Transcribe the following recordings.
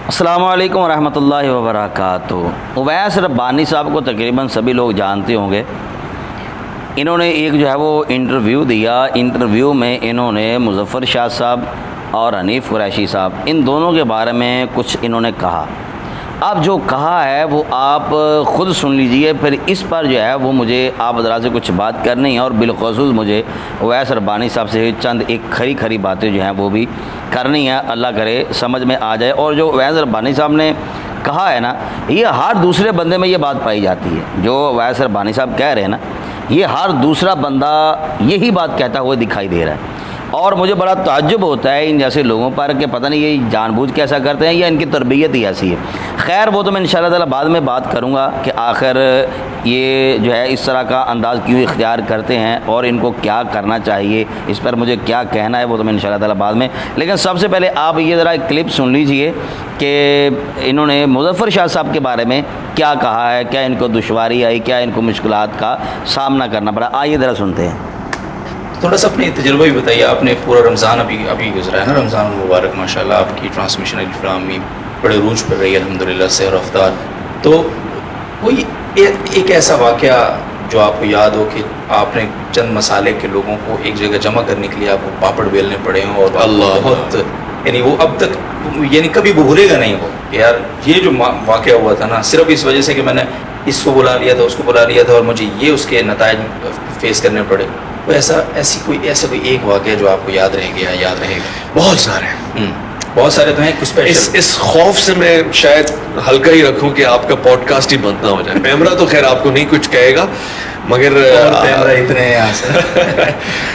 السلام علیکم ورحمۃ اللہ وبرکاتہ۔ اویس ربانی صاحب کو تقریباً سبھی لوگ جانتے ہوں گے۔ انہوں نے ایک جو ہے وہ انٹرویو دیا، انٹرویو میں انہوں نے مظفر شاہ صاحب اور حنیف قریشی صاحب ان دونوں کے بارے میں کچھ انہوں نے کہا۔ اب جو کہا ہے وہ آپ خود سن لیجئے، پھر اس پر جو ہے وہ مجھے آپ حضرات سے کچھ بات کرنی ہے، اور بالخصوص مجھے اویس ربانی صاحب سے چند ایک کھری باتیں جو ہیں وہ بھی کرنی ہے، اللہ کرے سمجھ میں آ جائے۔ اور جو اویس ربانی صاحب نے کہا ہے نا، یہ ہر دوسرے بندے میں یہ بات پائی جاتی ہے۔ جو اویس ربانی صاحب کہہ رہے ہیں نا، یہ ہر دوسرا بندہ یہی بات کہتا ہوا دکھائی دے رہا ہے، اور مجھے بڑا تعجب ہوتا ہے ان جیسے لوگوں پر کہ پتہ نہیں یہ جان بوجھ کے ایسا کرتے ہیں یا ان کی تربیت ہی ایسی ہے۔ خیر وہ تو میں انشاءاللہ تعالیٰ بعد میں بات کروں گا کہ آخر یہ جو ہے اس طرح کا انداز کیوں اختیار کرتے ہیں اور ان کو کیا کرنا چاہیے، اس پر مجھے کیا کہنا ہے وہ تو میں انشاءاللہ تعالیٰ بعد میں۔ لیکن سب سے پہلے آپ یہ ذرا ایک کلپ سن لیجئے کہ انہوں نے مظفر شاہ صاحب کے بارے میں کیا کہا ہے، کیا ان کو دشواری آئی، کیا ان کو مشکلات کا سامنا کرنا پڑا۔ آئیے ذرا سنتے ہیں۔ تھوڑا سا اپنی تجربہ بھی بتائیے۔ آپ نے پورا رمضان ابھی گزرا ہے نا، رمضان المبارک ماشاءاللہ آپ کی ٹرانسمیشن الفلامی بڑے عروج پر رہی ہے الحمدللہ، سیر و رفتار۔ تو کوئی ایک ایسا واقعہ جو آپ کو یاد ہو کہ آپ نے چند مسالے کے لوگوں کو ایک جگہ جمع کرنے کے لیے آپ کو پاپڑ بیلنے پڑے ہوں، اور اللہ بہت یعنی وہ اب تک یعنی کبھی وہ بھولے گا نہیں ہو کہ یار یہ جو واقعہ ہوا تھا نا، صرف اس وجہ سے کہ میں نے اس کو بلا لیا تھا، اس کو بلا لیا تھا، اور مجھے یہ اس کے نتائج فیس کرنے پڑے۔ ایسا کوئی ایک واقعہ جو آپ کو یاد رہ گیا، یاد رہے گا؟ بہت سارے بہت سارے تو ہیں، کچھ اس خوف سے میں شاید ہلکا ہی رکھوں کہ آپ کا پوڈ کاسٹ ہی بند نہ ہو جائے۔ پیمرا تو خیر آپ کو نہیں کچھ کہے گا، مگر کیمرہ اتنے ہیں یہاں سے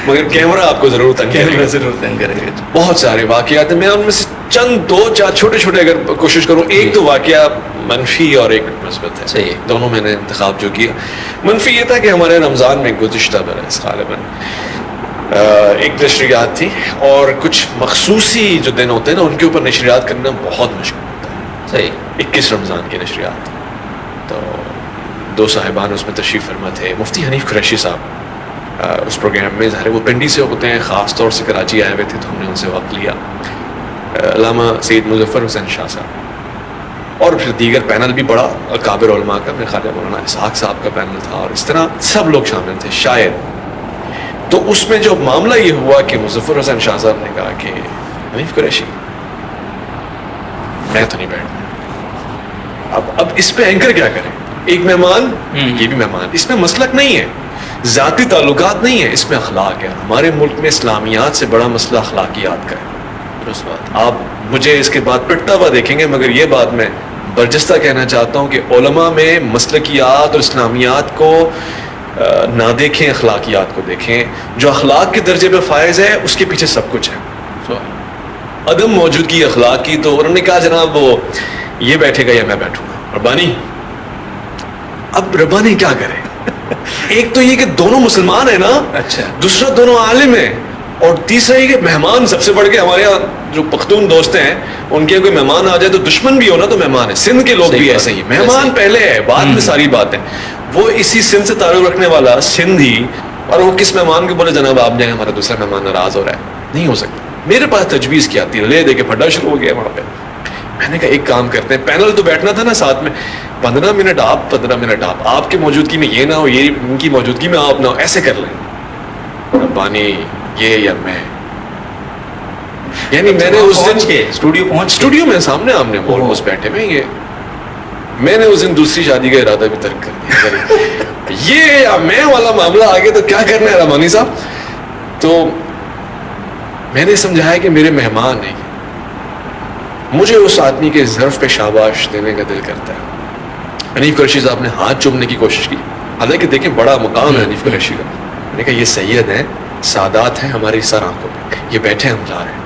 مگر کیمرا آپ کو ضرور تنگ کرے گا۔ بہت سارے واقعات ہیں، میں ان میں سے چند دو چار چھوٹے اگر کوشش کروں۔ ایک تو واقعہ منفی اور ایک مثبت ہے، صحیح، دونوں میں نے انتخاب جو کیا۔ منفی یہ تھا کہ ہمارے رمضان میں گزشتہ برس غالباً ایک نشریات تھی، اور کچھ مخصوصی جو دن ہوتے ہیں نا ان کے اوپر نشریات کرنا بہت مشکل ہوتا ہے۔ صحیح، 21 رمضان کی نشریات، تو دو صاحبان اس میں تشریف فرما تھے۔ مفتی حنیف قریشی صاحب اس پروگرام میں، ظاہر وہ پنڈی سے ہوتے ہیں، خاص طور سے کراچی آئے ہوئے تھے تو ہم نے ان سے وقت لیا۔ علامہ سید مظفر حسین شاہ صاحب، اور پھر دیگر پینل بھی بڑا کابر علماء کا، میرے خیال ہے مولانا اسحاق صاحب کا پینل تھا، اور اس طرح سب لوگ شامل تھے شاید۔ تو اس میں جو معاملہ یہ ہوا کہ مظفر حسین شاہ صاحب نے کہا کہ حنیف قریشی میں تو نہیں بیٹھنا، اب اس پہ اینکر کیا کریں؟ ایک مہمان، یہ بھی مہمان، اس میں مسلک نہیں ہے، ذاتی تعلقات نہیں ہے، اس میں اخلاق ہے۔ ہمارے ملک میں اسلامیات سے بڑا مسئلہ اخلاقیات کا ہے۔ درست بات، آپ مجھے اس کے بعد پٹتا ہوا دیکھیں گے، مگر یہ بات میں برجستہ کہنا چاہتا ہوں کہ علماء میں مسلکیات اور اسلامیات کو نہ دیکھیں، اخلاقیات کو دیکھیں۔ جو اخلاق کے درجے پہ فائز ہے اس کے پیچھے سب کچھ ہے۔ عدم موجودگی اخلاق کی، تو انہوں نے کہا جناب وہ یہ بیٹھے گا یا میں بیٹھوں گا، ربانی۔ اب ربانی کیا کرے؟ ایک تو یہ کہ دونوں مسلمان ہیں نا، اچھا، دوسرا دونوں عالم ہیں، اور تیسرا یہ کہ مہمان سب سے بڑھ کے ہمارے یہاں جو پختون دوست ہیں ان کے کوئی مہمان آ جائے تو دشمن بھی ہو نا تو مہمان ہے۔ سندھ کے لوگ بھی ایسے ہی، مہمان پہلے ہے، بعد میں ساری بات ہے۔ وہ اسی سندھ سے تعلق رکھنے والا سندھی، اور وہ کس مہمان کو بولے جناب آپ جائیں، ہمارا دوسرا مہمان ناراض ہو رہا ہے، نہیں ہو سکتا۔ میرے پاس تجویز کیا تھی، لے دے کے پھڈا شروع ہو گیا وہاں پہ۔ میں نے کہا ایک کام کرتے ہیں، پینل تو بیٹھنا تھا نا ساتھ میں، 15 منٹ آپ 15 منٹ آپ کی موجودگی میں یہ نہ ہو، یہ ان کی موجودگی میں آپ نہ ہو، ایسے کر لیں ربانی یہ یا میں۔ یعنی میں نے اس دن اسٹوڈیو میں سامنے آمنے آلموسٹ بیٹھے ہوئے، یہ میں نے اس دن دوسری شادی کا ارادہ بھی ترک کر دیا۔ یہ یا میں والا معاملہ آگے تو کیا کرنا ہے رحمانی صاحب۔ تو میں نے سمجھایا کہ میرے مہمان ہیں، مجھے اس آدمی کے ظرف پہ شاباش دینے کا دل کرتا ہے۔ حنیف قریشی صاحب نے ہاتھ چومنے کی کوشش کی، حالانکہ دیکھیں بڑا مقام ہے حنیف قریشی کا۔ میں نے کہا یہ سید ہیں، سادات ہیں ہماری سر آنکھوں پہ، یہ بیٹھے ہم جا رہے ہیں۔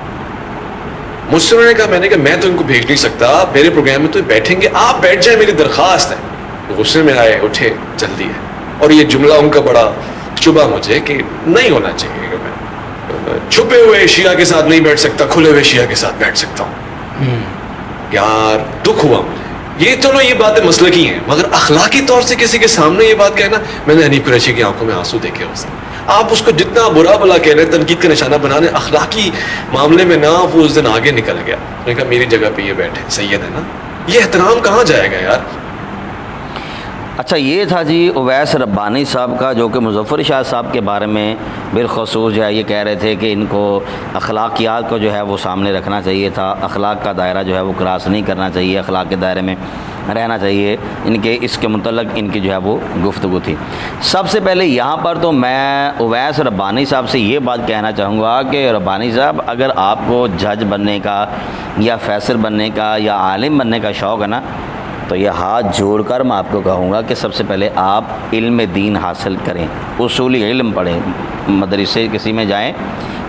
مجھ سے انہوں نے کہا، میں نے کہا میں تو ان کو بھیج نہیں سکتا، میرے پروگرام میں تو بیٹھیں گے، آپ بیٹھ جائیں، میری درخواست ہے۔ غصے میں آئے، اٹھے، جلدی ہے۔ اور یہ جملہ ان کا بڑا چبھا مجھے کہ نہیں ہونا چاہیے کہ میں چھپے ہوئے شیعہ کے ساتھ نہیں بیٹھ سکتا، کھلے ہوئے شیعہ کے ساتھ بیٹھ سکتا ہوں۔ یار دکھ ہوا مجھے، یہ چلو یہ باتیں مسلکی ہیں، مگر اخلاقی طور سے کسی کے سامنے یہ بات کہنا، میں نے حنیف قریشی کی آنکھوں میں آنسو دیکھے اس آپ اس کو جتنا برا بلا کہہ رہے ہیں، تنقید کا نشانہ بنا رہے ہیں، اخلاقی معاملے میں نہ وہ اس دن آگے نکل گیا. اس نے کہا میری جگہ پہ یہ بیٹھے سید ہے نا. یہ احترام کہاں جائے گا یار؟ اچھا یہ تھا جی اویس ربانی صاحب کا، جو کہ مظفر شاہ صاحب کے بارے میں بالخصوص جو ہے یہ کہہ رہے تھے کہ ان کو اخلاقیات کو جو ہے وہ سامنے رکھنا چاہیے تھا، اخلاق کا دائرہ جو ہے وہ کراس نہیں کرنا چاہیے، اخلاق کے دائرے میں رہنا چاہیے. ان کے اس کے متعلق ان کی جو ہے وہ گفتگو تھی. سب سے پہلے یہاں پر تو میں اویس ربانی صاحب سے یہ بات کہنا چاہوں گا کہ ربانی صاحب، اگر آپ کو جج بننے کا یا فیصل بننے کا یا عالم بننے کا شوق ہے نا، تو یہ ہاتھ جوڑ کر میں آپ کو کہوں گا کہ سب سے پہلے آپ علم دین حاصل کریں، اصولی علم پڑھیں، مدرسے کسی میں جائیں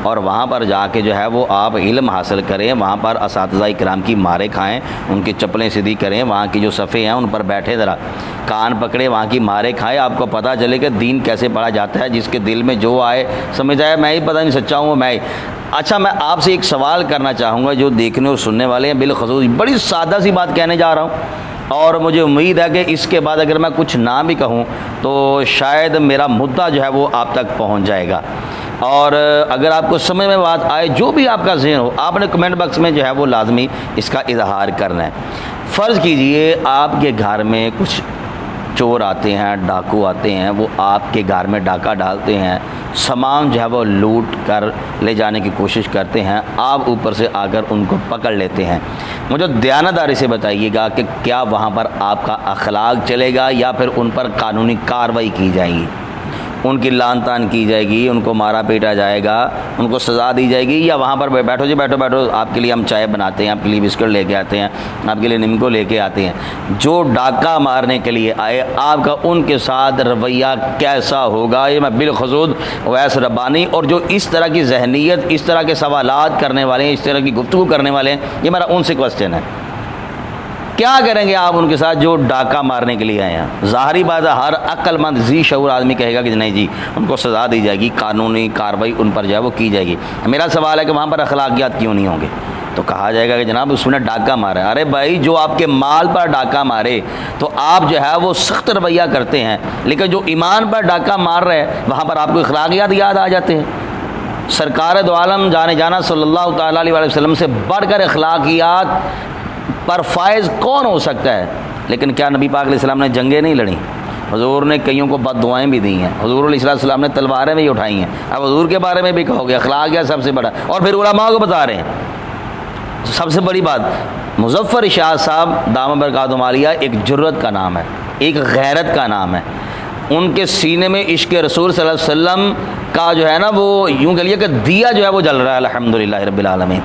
اور وہاں پر جا کے جو ہے وہ آپ علم حاصل کریں، وہاں پر اساتذہ کرام کی مارے کھائیں، ان کی چپلیں سیدھی کریں، وہاں کی جو صفحے ہیں ان پر بیٹھے ذرا کان پکڑے، وہاں کی مارے کھائیں، آپ کو پتہ چلے کہ دین کیسے پڑھا جاتا ہے. جس کے دل میں جو آئے سمجھ آئے میں ہی پتہ نہیں سچا ہوں میں ہی. اچھا میں آپ سے ایک سوال کرنا چاہوں گا جو دیکھنے اور سننے والے ہیں، بالخصوص بڑی سادہ سی بات کہنے جا رہا ہوں، اور مجھے امید ہے کہ اس کے بعد اگر میں کچھ نہ بھی کہوں تو شاید میرا مدعا جو ہے وہ آپ تک پہنچ جائے گا. اور اگر آپ کو سمجھ میں بات آئے، جو بھی آپ کا ذہن ہو، آپ نے کمنٹ باکس میں جو ہے وہ لازمی اس کا اظہار کرنا ہے. فرض کیجئے آپ کے گھر میں کچھ چور آتے ہیں، ڈاکو آتے ہیں، وہ آپ کے گھر میں ڈاکہ ڈالتے ہیں، سامان جو ہے وہ لوٹ کر لے جانے کی کوشش کرتے ہیں، آپ اوپر سے آ کر ان کو پکڑ لیتے ہیں. مجھے دیانتداری سے بتائیے گا کہ کیا وہاں پر آپ کا اخلاق چلے گا یا پھر ان پر قانونی کارروائی کی جائے گی، ان کی لان تان کی جائے گی، ان کو مارا پیٹا جائے گا، ان کو سزا دی جائے گی، یا وہاں پر بیٹھو جی بیٹھو بیٹھو آپ کے لیے ہم چائے بناتے ہیں، آپ کے لیے بسکٹ لے کے آتے ہیں، آپ کے لیے نمکو لے کے آتے ہیں. جو ڈاکہ مارنے کے لیے آئے آپ کا ان کے ساتھ رویہ کیسا ہوگا؟ یہ میں بالخصوص اویس ربانی اور جو اس طرح کی ذہنیت، اس طرح کے سوالات کرنے والے ہیں، اس طرح کی گفتگو کرنے والے ہیں، یہ میرا ان سے کوسچن ہے. کیا کریں گے آپ ان کے ساتھ جو ڈاکہ مارنے کے لیے آئے ہیں؟ ظاہری بات ہے ہر عقل مند ذی شعور آدمی کہے گا کہ نہیں جی ان کو سزا دی جائے گی، قانونی کارروائی ان پر جو ہے وہ کی جائے گی. میرا سوال ہے کہ وہاں پر اخلاقیات کیوں نہیں ہوں گے؟ تو کہا جائے گا کہ جناب اس نے ڈاکہ مارا ہے. ارے بھائی جو آپ کے مال پر ڈاکہ مارے تو آپ جو ہے وہ سخت رویہ کرتے ہیں، لیکن جو ایمان پر ڈاکہ مار رہے ہیں وہاں پر آپ کو اخلاقیات یاد آ جاتے ہیں. سرکار دو عالم جانے جانا صلی اللہ تعالیٰ علیہ وسلم سے بڑھ کر اخلاقیات پر فائز کون ہو سکتا ہے؟ لیکن کیا نبی پاک علیہ السلام نے جنگیں نہیں لڑیں؟ حضور نے کئیوں کو بد دعائیں بھی دی ہیں، حضور علیہ السلام نے تلواریں بھی اٹھائی ہیں. اب حضور کے بارے میں بھی کہو گے اخلاقیات سب سے بڑا، اور پھر علماء کو بتا رہے ہیں. سب سے بڑی بات، مظفر شاہ صاحب دامہ برکاتہم عالیہ ایک جرت کا نام ہے، ایک غیرت کا نام ہے. ان کے سینے میں عشق رسول صلی اللہ علیہ وسلم کا جو ہے نا وہ یوں کہہ لیے کہ دیا جو ہے وہ جل رہا ہے الحمدللہ رب العالمین.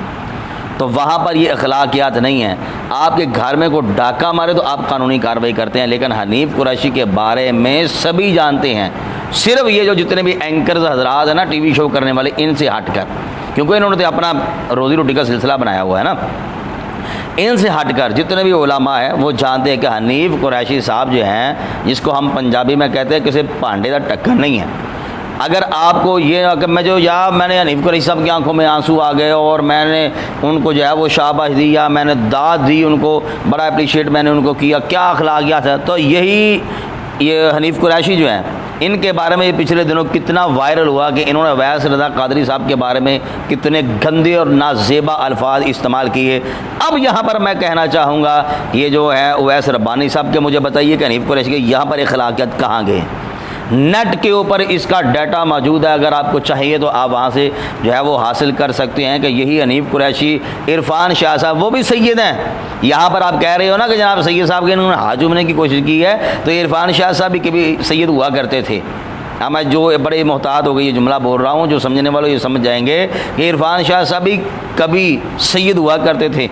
تو وہاں پر یہ اخلاقیات نہیں ہیں. آپ کے گھر میں کوئی ڈاکہ مارے تو آپ قانونی کارروائی کرتے ہیں، لیکن حنیف قریشی کے بارے میں سبھی جانتے ہیں، صرف یہ جو جتنے بھی اینکرز حضرات ہیں نا ٹی وی شو کرنے والے، ان سے ہٹ کر، کیونکہ انہوں نے تو اپنا روزی روٹی کا سلسلہ بنایا ہوا ہے نا، ان سے ہٹ کر جتنے بھی علماء ہیں وہ جانتے ہیں کہ حنیف قریشی صاحب جو ہیں، جس کو ہم پنجابی میں کہتے ہیں کسی پانڈے کا ٹکر نہیں ہے. اگر آپ کو یہ کہ میں نے حنیف قریشی صاحب کی آنکھوں میں آنسو آ گئے اور میں نے ان کو جو ہے وہ شاباش دی یا میں نے داد دی، ان کو بڑا اپریشیٹ میں نے ان کو کیا، کیا اخلاقیات ہے، تو یہی یہ حنیف قریشی جو ہیں ان کے بارے میں یہ پچھلے دنوں کتنا وائرل ہوا کہ انہوں نے اویس رضا قادری صاحب کے بارے میں کتنے گندے اور نازیبا الفاظ استعمال کیے. اب یہاں پر میں کہنا چاہوں گا یہ جو ہے اویس ربانی صاحب کے مجھے بتائیے کہ حنیف قریشی کے یہاں پر اخلاقیات کہاں گئے؟ نیٹ کے اوپر اس کا ڈیٹا موجود ہے، اگر آپ کو چاہیے تو آپ وہاں سے جو ہے وہ حاصل کر سکتے ہیں کہ یہی حنیف قریشی، عرفان شاہ صاحب وہ بھی سید ہیں. یہاں پر آپ کہہ رہے ہو نا کہ جناب سید صاحب کے انہوں نے ہاتھ چومنے کی کوشش کی ہے، تو عرفان شاہ صاحب بھی کبھی سید ہوا کرتے تھے. اب میں جو بڑے محتاط ہو گئی یہ جملہ بول رہا ہوں، جو سمجھنے والوں یہ سمجھ جائیں گے کہ عرفان شاہ صاحب بھی کبھی سید ہوا کرتے تھے.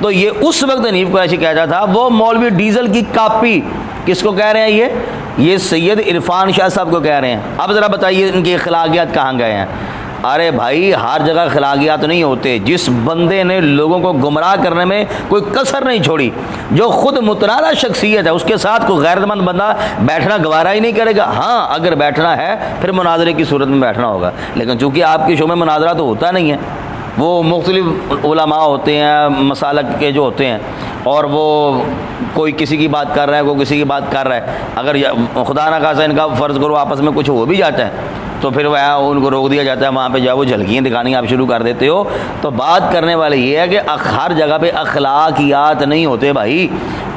تو یہ اس وقت حنیف قریشی کہتا تھا، وہ مولوی ڈیزل کی کاپی کس کو کہہ رہے ہیں؟ یہ سید عرفان شاہ صاحب کو کہہ رہے ہیں. اب ذرا بتائیے ان کی اخلاقیات کہاں گئے ہیں؟ ارے بھائی ہر جگہ اخلاقیات نہیں ہوتے. جس بندے نے لوگوں کو گمراہ کرنے میں کوئی کسر نہیں چھوڑی، جو خود متنازع شخصیت ہے، اس کے ساتھ کوئی غیرت مند بندہ بیٹھنا گوارا ہی نہیں کرے گا. ہاں اگر بیٹھنا ہے پھر مناظرے کی صورت میں بیٹھنا ہوگا، لیکن چونکہ آپ کے شو میں مناظرہ تو ہوتا نہیں ہے، وہ مختلف علماء ہوتے ہیں مسالک کے جو ہوتے ہیں، اور وہ کوئی کسی کی بات کر رہا ہے، کوئی کسی کی بات کر رہا ہے. اگر خدا نہ خاصا ان کا فرض کرو آپس میں کچھ ہو بھی جاتا ہے تو پھر وہ ان کو روک دیا جاتا ہے، وہاں پہ جو ہے وہ جھلکیاں دکھانی آپ شروع کر دیتے ہو۔ تو بات کرنے والے یہ ہے کہ ہر جگہ پہ اخلاقیات نہیں ہوتے بھائی،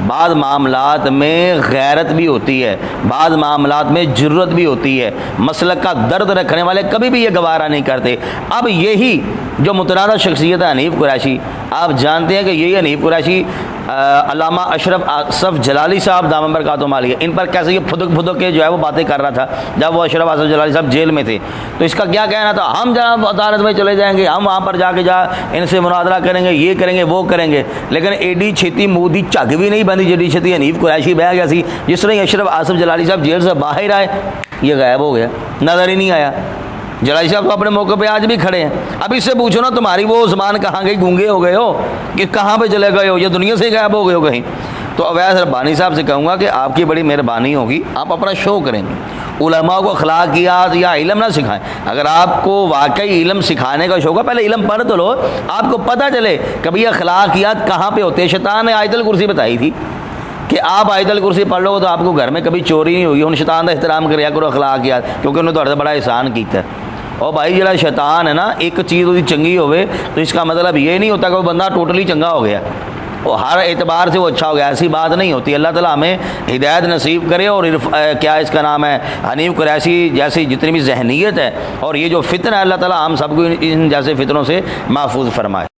بعض معاملات میں غیرت بھی ہوتی ہے، بعض معاملات میں جرت بھی ہوتی ہے، مسلک کا درد رکھنے والے کبھی بھی یہ گوارہ نہیں کرتے۔ اب یہی جو متنازع شخصیت ہے حنیف قریشی، آپ جانتے ہیں کہ یہی حنیف قریشی علامہ اشرف آصف جلالی صاحب دامن برکاتہم علیہ، ان پر کیسے یہ پھدک کے جو ہے وہ باتیں کر رہا تھا جب وہ اشرف آصف جلالی صاحب جیل میں تھے۔ تو اس کا کیا کہنا تھا، ہم جناب عدالت میں چلے جائیں گے، ہم وہاں پر جا کے ان سے مناظرہ کریں گے، یہ کریں گے وہ کریں گے، لیکن ایڈی چھتی منہ دی جھگ بھی نہیں بندی جیڈی چھتی حنیف قریشی بہ گیا سی۔ جس طرح اشرف آصف جلالی صاحب جیل سے باہر آئے یہ غائب ہو گیا، نظر ہی نہیں آیا۔ جلالی صاحب کو اپنے موقع پہ آج بھی کھڑے ہیں۔ اب اس سے پوچھو نا تمہاری وہ زبان کہاں گئی، گونگے ہو گئے ہو کہ کہاں پہ چلے گئے ہو، یا دنیا سے غائب ہو گئے ہو کہیں؟ تو اویس ربانی صاحب سے کہوں گا کہ آپ کی بڑی مہربانی ہوگی، آپ اپنا شو کریں گے، علماء کو اخلاقیات یا علم نہ سکھائیں۔ اگر آپ کو واقعی علم سکھانے کا شوق ہے پہلے علم پڑھ تو لو، آپ کو پتہ چلے کبھی اخلاقیات کہاں پہ ہوتے ہیں۔ شیطان نے آیت الکرسی بتائی تھی کہ آپ آیت الکرسی پڑھ لو تو آپ کو گھر میں کبھی چوری نہیں ہوگی۔ ان شیطان کا احترام کریا کرو اخلاقیات، کیونکہ انہوں نے تھوڑے بڑا احسان کیتا ہے۔ اور بھائی جڑا شیطان ہے نا، ایک چیز وہ چنگی ہوئے تو اس کا مطلب یہ نہیں ہوتا کہ وہ بندہ ٹوٹلی چنگا ہو گیا، وہ ہر اعتبار سے وہ اچھا ہو گیا، ایسی بات نہیں ہوتی۔ اللہ تعالیٰ ہمیں ہدایت نصیب کرے، اور کیا اس کا نام ہے حنیف قریشی جیسی جتنی بھی ذہنیت ہے اور یہ جو فتنہ ہے، اللہ تعالیٰ ہم سب کو ان جیسے فتنوں سے محفوظ فرمائے۔